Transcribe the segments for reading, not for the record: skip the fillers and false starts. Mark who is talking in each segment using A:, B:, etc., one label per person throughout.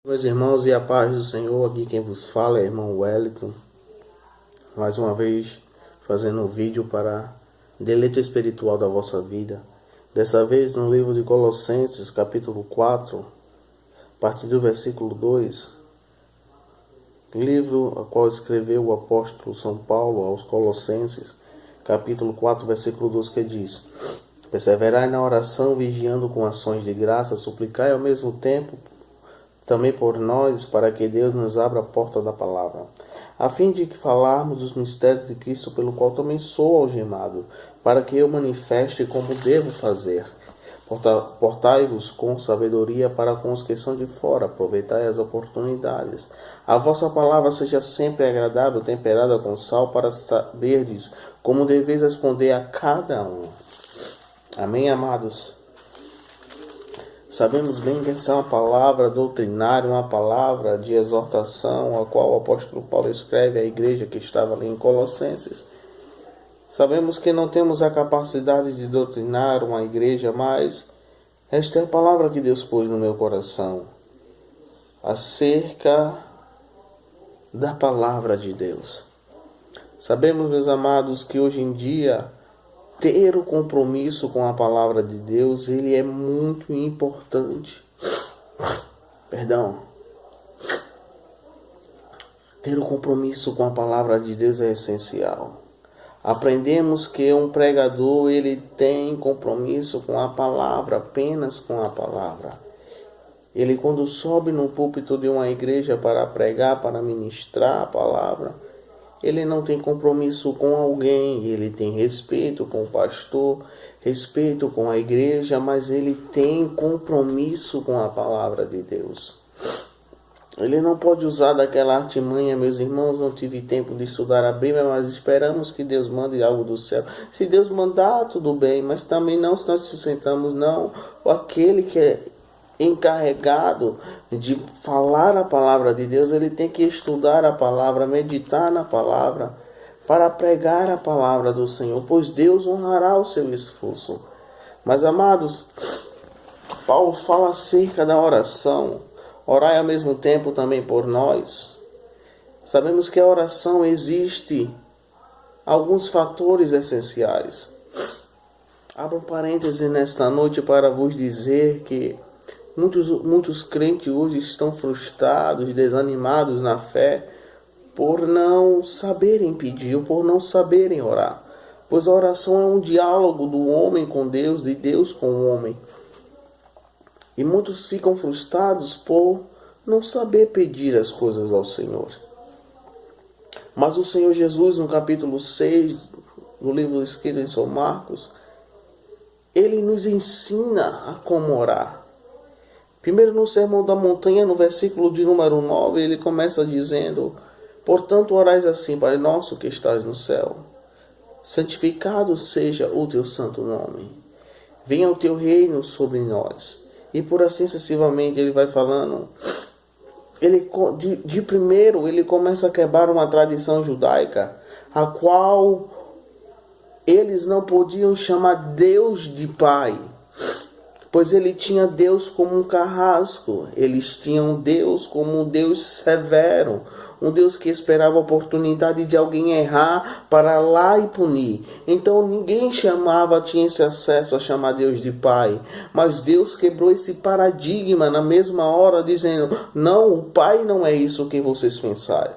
A: Meus irmãos, e a paz do Senhor, aqui quem vos fala é o irmão Wellington, mais uma vez fazendo um vídeo para deleite espiritual da vossa vida. Dessa vez no livro de Colossenses, capítulo 4, a partir do versículo 2, livro a qual escreveu o apóstolo São Paulo aos Colossenses, capítulo 4, versículo 2, que diz: perseverai na oração, vigiando com ações de graça, suplicai ao mesmo tempo também por nós, para que Deus nos abra a porta da palavra, a fim de que falarmos dos mistérios de Cristo, pelo qual também sou algemado, para que eu manifeste como devo fazer. Portai-vos com sabedoria para com os que são de fora, aproveitai as oportunidades. A vossa palavra seja sempre agradável, temperada com sal, para saberdes como deveis responder a cada um. Amém, amados? Sabemos bem que essa é uma palavra doutrinária, uma palavra de exortação, a qual o apóstolo Paulo escreve à igreja que estava ali em Colossenses. Sabemos que não temos a capacidade de doutrinar uma igreja, mas esta é a palavra que Deus pôs no meu coração, acerca da palavra de Deus. Sabemos, meus amados, que hoje em dia ter o compromisso com a palavra de Deus, ele é muito importante. Ter o compromisso com a palavra de Deus é essencial. Aprendemos que um pregador, ele tem compromisso com a palavra, apenas com a palavra. Ele, quando sobe no púlpito de uma igreja para pregar, para ministrar a palavra, ele não tem compromisso com alguém, ele tem respeito com o pastor, respeito com a igreja, mas ele tem compromisso com a palavra de Deus. Ele não pode usar daquela artimanha: meus irmãos, não tive tempo de estudar a Bíblia, mas esperamos que Deus mande algo do céu. Se Deus mandar, tudo bem, mas também não se nós sustentamos, não. Aquele que é encarregado de falar a palavra de Deus, ele tem que estudar a palavra, meditar na palavra, para pregar a palavra do Senhor, pois Deus honrará o seu esforço. Mas, amados, Paulo fala acerca da oração. Orai ao mesmo tempo também por nós. Sabemos que a oração existe alguns fatores essenciais. Abro um parêntese nesta noite para vos dizer que muitos crentes hoje estão frustrados, desanimados na fé, por não saberem pedir, ou por não saberem orar. Pois a oração é um diálogo do homem com Deus, de Deus com o homem. E muitos ficam frustrados por não saber pedir as coisas ao Senhor. Mas o Senhor Jesus, no capítulo 6 do livro escrito em São Marcos, ele nos ensina a como orar. Primeiro, no Sermão da Montanha, no versículo de número 9, ele começa dizendo: portanto, orais assim: Pai nosso que estás no céu, santificado seja o teu santo nome. Venha o teu reino sobre nós. E por assim sucessivamente ele vai falando. De primeiro, ele começa a quebrar uma tradição judaica, a qual eles não podiam chamar Deus de Pai, pois ele tinha Deus como um carrasco. Eles tinham Deus como um Deus severo, um Deus que esperava a oportunidade de alguém errar para lá e punir. Então ninguém tinha esse acesso a chamar Deus de Pai. Mas Deus quebrou esse paradigma na mesma hora, dizendo: não, o Pai não é isso que vocês pensarem.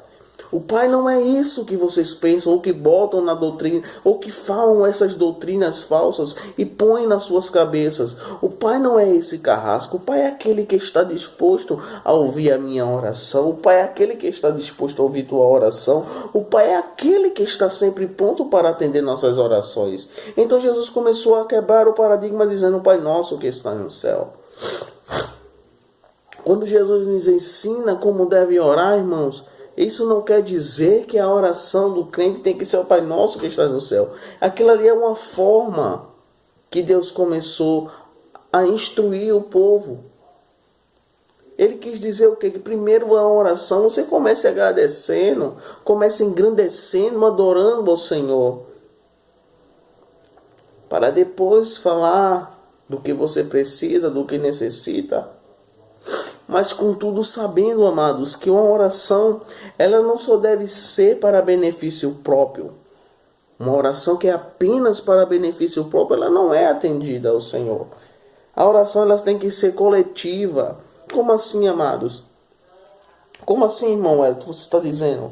A: O Pai não é isso que vocês pensam, ou que botam na doutrina, ou que falam essas doutrinas falsas e põem nas suas cabeças. O Pai não é esse carrasco. O Pai é aquele que está disposto a ouvir a minha oração. O Pai é aquele que está disposto a ouvir tua oração. O Pai é aquele que está sempre pronto para atender nossas orações. Então Jesus começou a quebrar o paradigma, dizendo: Pai nosso que está no céu. Quando Jesus nos ensina como deve orar, irmãos, isso não quer dizer que a oração do crente tem que ser o Pai Nosso que está no céu. Aquilo ali é uma forma que Deus começou a instruir o povo. Ele quis dizer o quê? Que primeiro a oração você comece agradecendo, comece engrandecendo, adorando ao Senhor, para depois falar do que você precisa, do que necessita. Mas contudo sabendo, amados, que uma oração, ela não só deve ser para benefício próprio. Uma oração que é apenas para benefício próprio, ela não é atendida ao Senhor. A oração, ela tem que ser coletiva. Como assim, amados? Como assim, irmão Elton, você está dizendo?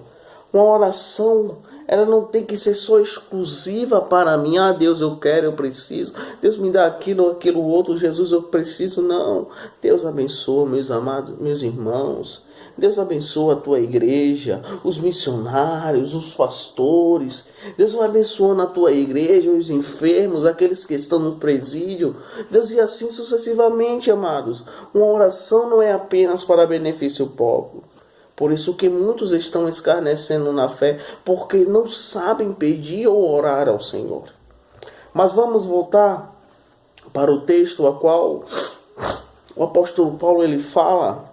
A: Uma oração, ela não tem que ser só exclusiva para mim. Ah, Deus, eu quero, eu preciso. Deus me dá aquilo, aquilo outro. Jesus, eu preciso. Não. Deus abençoa, meus amados, meus irmãos. Deus abençoa a tua igreja, os missionários, os pastores. Deus vai abençoando a tua igreja, os enfermos, aqueles que estão no presídio. Deus, e assim sucessivamente, amados. Uma oração não é apenas para benefício próprio. Por isso que muitos estão escarnecendo na fé, porque não sabem pedir ou orar ao Senhor. Mas vamos voltar para o texto a qual o apóstolo Paulo ele fala.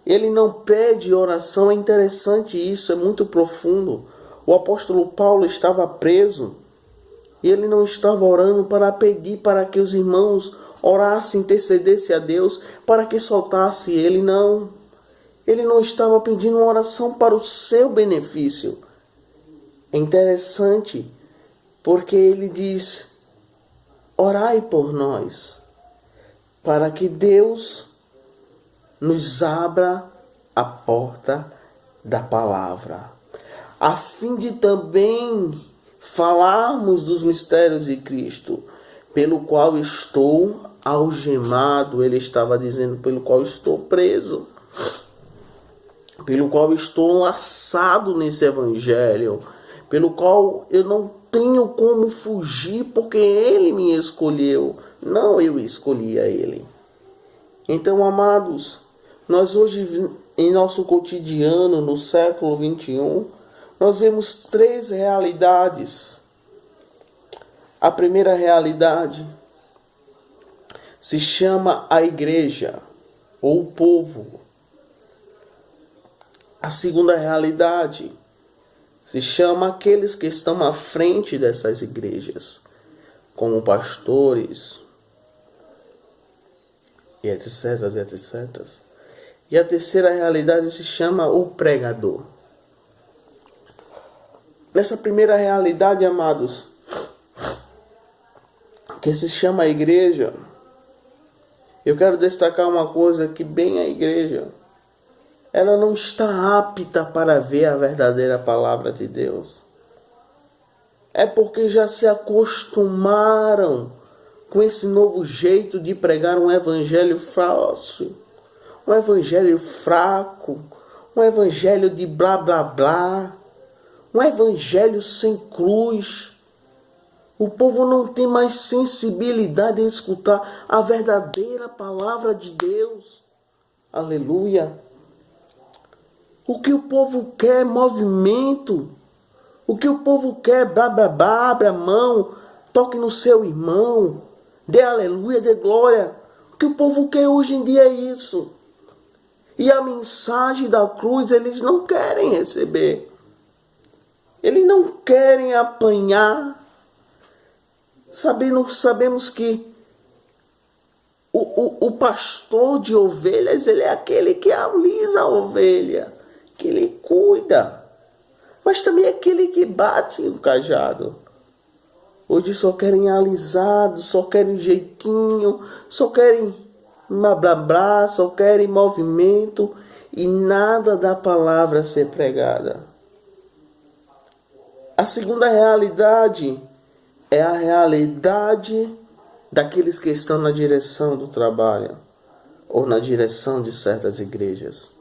A: Ele não pede oração, é interessante isso, é muito profundo. O apóstolo Paulo estava preso e ele não estava orando para pedir para que os irmãos orassem, intercedessem a Deus para que soltasse ele, não. Ele não estava pedindo uma oração para o seu benefício. É interessante, porque ele diz: orai por nós, para que Deus nos abra a porta da palavra, a fim de também falarmos dos mistérios de Cristo, pelo qual estou algemado. Ele estava dizendo, pelo qual estou preso, pelo qual estou laçado nesse evangelho, pelo qual eu não tenho como fugir, porque ele me escolheu, não eu escolhi a ele. Então, amados, nós hoje, em nosso cotidiano, no século 21, nós vemos três realidades. A primeira realidade se chama a igreja, ou o povo. A segunda realidade se chama aqueles que estão à frente dessas igrejas, como pastores, e etc, etc. E a terceira realidade se chama o pregador. Nessa primeira realidade, amados, que se chama a igreja, eu quero destacar uma coisa, que bem a igreja, ela não está apta para ver a verdadeira palavra de Deus. É porque já se acostumaram com esse novo jeito de pregar um evangelho falso, um evangelho fraco, um evangelho de blá blá blá, um evangelho sem cruz. O povo não tem mais sensibilidade em escutar a verdadeira palavra de Deus. Aleluia. O que o povo quer é movimento. O que o povo quer é blá blá blá, abre a mão, toque no seu irmão, dê aleluia, dê glória. O que o povo quer hoje em dia é isso. E a mensagem da cruz eles não querem receber. Eles não querem apanhar. Sabemos que o pastor de ovelhas, ele é aquele que alisa a ovelha, que ele cuida. Mas também é aquele que bate o cajado. Hoje só querem alisado, só querem jeitinho, só querem blá blá blá, só querem movimento e nada da palavra ser pregada. A segunda realidade é a realidade daqueles que estão na direção do trabalho ou na direção de certas igrejas.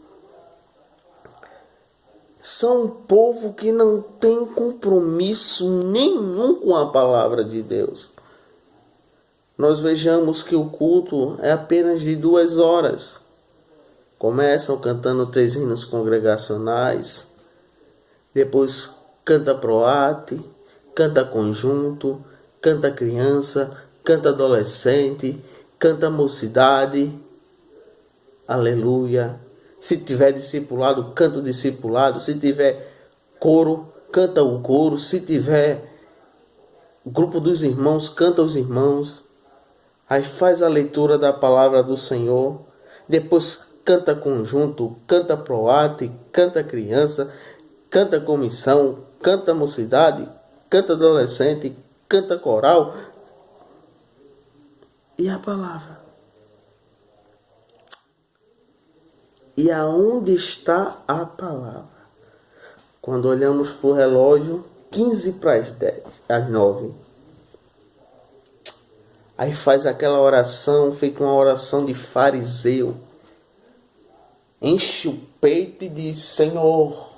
A: São um povo que não tem compromisso nenhum com a palavra de Deus. Nós vejamos que o culto é apenas de 2 horas. Começam cantando 3 hinos congregacionais, depois canta proate, canta conjunto, canta criança, canta adolescente, canta mocidade. Aleluia. Se tiver discipulado, canta o discipulado. Se tiver coro, canta o coro. Se tiver grupo dos irmãos, canta os irmãos. Aí faz a leitura da palavra do Senhor. Depois canta conjunto, canta proate, canta criança, canta comissão, canta mocidade, canta adolescente, canta coral. E a palavra? E aonde está a palavra? Quando olhamos para o relógio, 15 para as 10, às 9. Aí faz aquela oração, feita uma oração de fariseu. Enche o peito e diz: Senhor,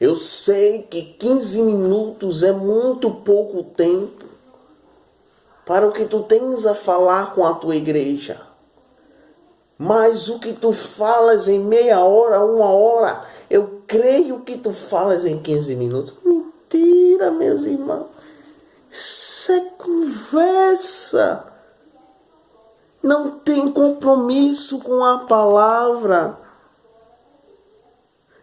A: eu sei que 15 minutos é muito pouco tempo para o que tu tens a falar com a tua igreja. Mas o que tu falas em meia hora, 1 hora, eu creio que tu falas em 15 minutos. Mentira, meus irmãos. Isso é conversa. Não tem compromisso com a palavra.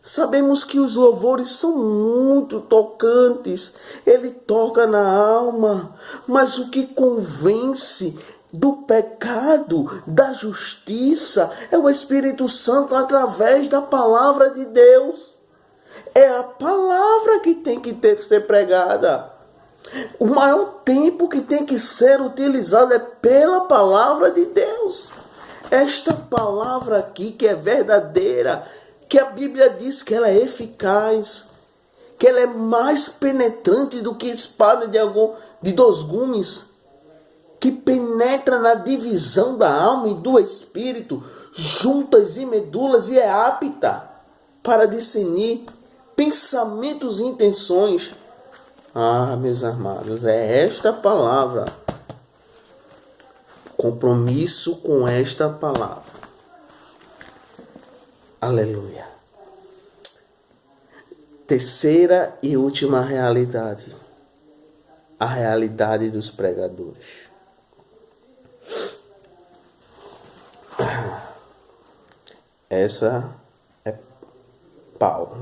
A: Sabemos que os louvores são muito tocantes. Ele toca na alma. Mas o que convence do pecado, da justiça, é o Espírito Santo através da palavra de Deus. É a palavra que tem que ser pregada. O maior tempo que tem que ser utilizado é pela palavra de Deus. Esta palavra aqui que é verdadeira, que a Bíblia diz que ela é eficaz, que ela é mais penetrante do que espada de 2 gumes, que penetra na divisão da alma e do espírito, juntas e medulas, e é apta para discernir pensamentos e intenções. Ah, meus amados, é esta palavra. Compromisso com esta palavra. Aleluia. Terceira e última realidade. A realidade dos pregadores. Essa é Paulo.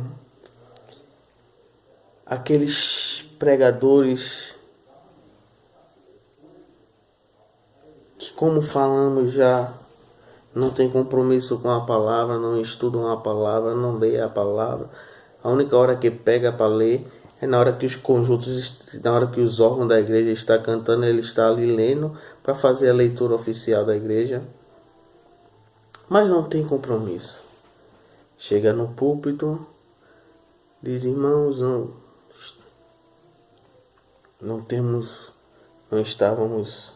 A: Aqueles pregadores que, como falamos já, não tem compromisso com a palavra, não estudam a palavra, não leem a palavra. A única hora que pega para ler é na hora que os conjuntos, na hora que os órgãos da igreja estão cantando, ele está ali lendo para fazer a leitura oficial da igreja. Mas não tem compromisso. Chega no púlpito, diz: irmãos, não estávamos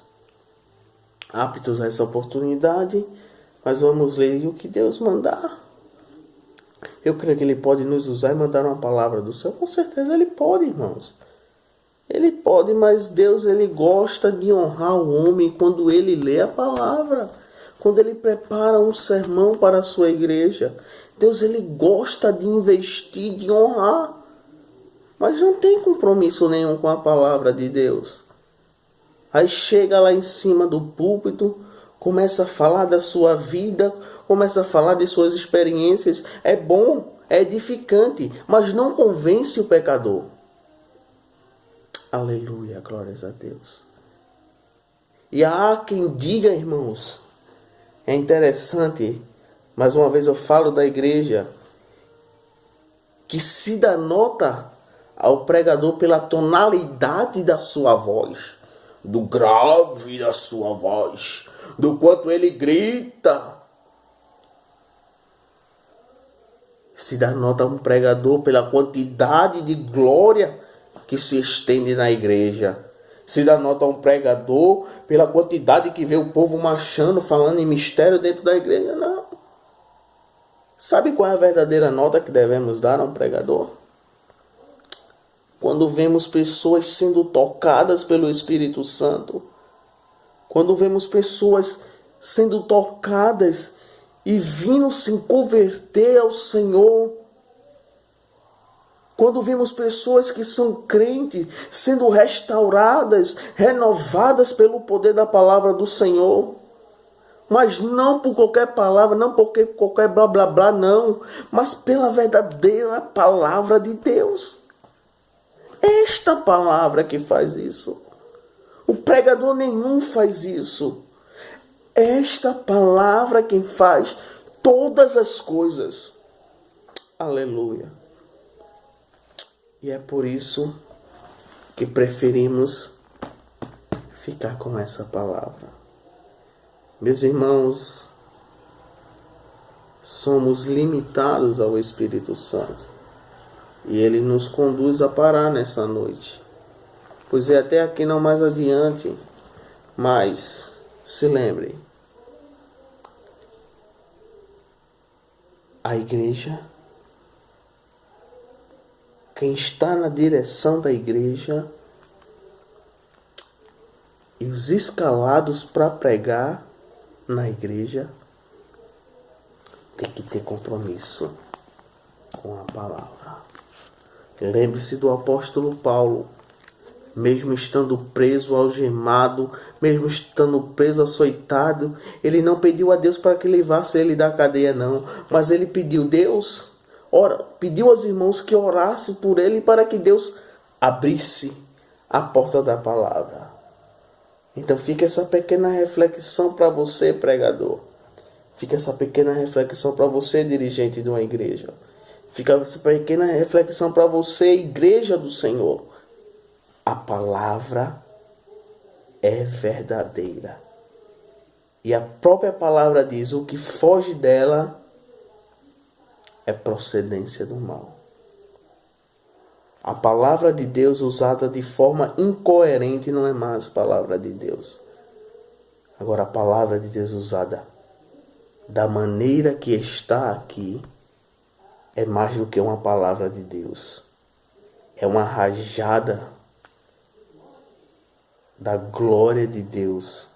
A: aptos a essa oportunidade, mas vamos ler o que Deus mandar. Eu creio que Ele pode nos usar e mandar uma palavra do céu. Com certeza Ele pode, irmãos. Ele pode, mas Deus, Ele gosta de honrar o homem quando ele lê a palavra. Quando Ele prepara um sermão para a sua igreja. Deus, Ele gosta de investir, de honrar. Mas não tem compromisso nenhum com a palavra de Deus. Aí chega lá em cima do púlpito, começa a falar da sua vida, começa a falar de suas experiências. É bom, é edificante, mas não convence o pecador. Aleluia, glórias a Deus. E há quem diga, irmãos, é interessante, mais uma vez eu falo da igreja, que se dá nota ao pregador pela tonalidade da sua voz, do grave da sua voz, do quanto ele grita. Se dá nota a um pregador pela quantidade de glória que se estende na igreja. Se dá nota a um pregador pela quantidade que vê o povo marchando, falando em mistério dentro da igreja. Não. Sabe qual é a verdadeira nota que devemos dar a um pregador? Quando vemos pessoas sendo tocadas pelo Espírito Santo. Quando vemos pessoas sendo tocadas e vindo se converter ao Senhor. Quando vemos pessoas que são crentes sendo restauradas, renovadas pelo poder da palavra do Senhor. Mas não por qualquer palavra, não porque qualquer blá blá blá, não. Mas pela verdadeira palavra de Deus. Esta palavra que faz isso. O pregador nenhum faz isso. Esta palavra é quem faz todas as coisas. Aleluia. E é por isso que preferimos ficar com essa palavra. Meus irmãos, somos limitados ao Espírito Santo. E Ele nos conduz a parar nessa noite. Pois é até aqui não mais adiante. Mas, se lembre, a igreja, quem está na direção da igreja e os escalados para pregar na igreja tem que ter compromisso com a palavra. Lembre-se do apóstolo Paulo, mesmo estando preso, algemado, mesmo estando preso, açoitado, ele não pediu a Deus para que levasse ele da cadeia, não, mas ele pediu pediu aos irmãos que orassem por ele para que Deus abrisse a porta da palavra. Então fica essa pequena reflexão para você, pregador. Fica essa pequena reflexão para você, dirigente de uma igreja. Fica essa pequena reflexão para você, igreja do Senhor. A palavra é verdadeira. E a própria palavra diz: o que foge dela é procedência do mal. A palavra de Deus usada de forma incoerente não é mais palavra de Deus. Agora, a palavra de Deus usada da maneira que está aqui é mais do que uma palavra de Deus. É uma rajada da glória de Deus.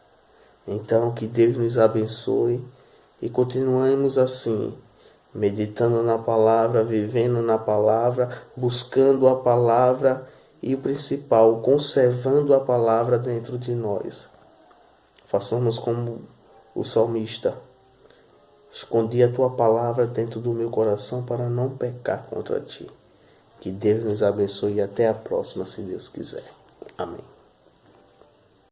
A: Então, que Deus nos abençoe e continuemos assim, meditando na palavra, vivendo na palavra, buscando a palavra e o principal, conservando a palavra dentro de nós. Façamos como o salmista: escondi a tua palavra dentro do meu coração para não pecar contra ti. Que Deus nos abençoe e até a próxima, se Deus quiser. Amém.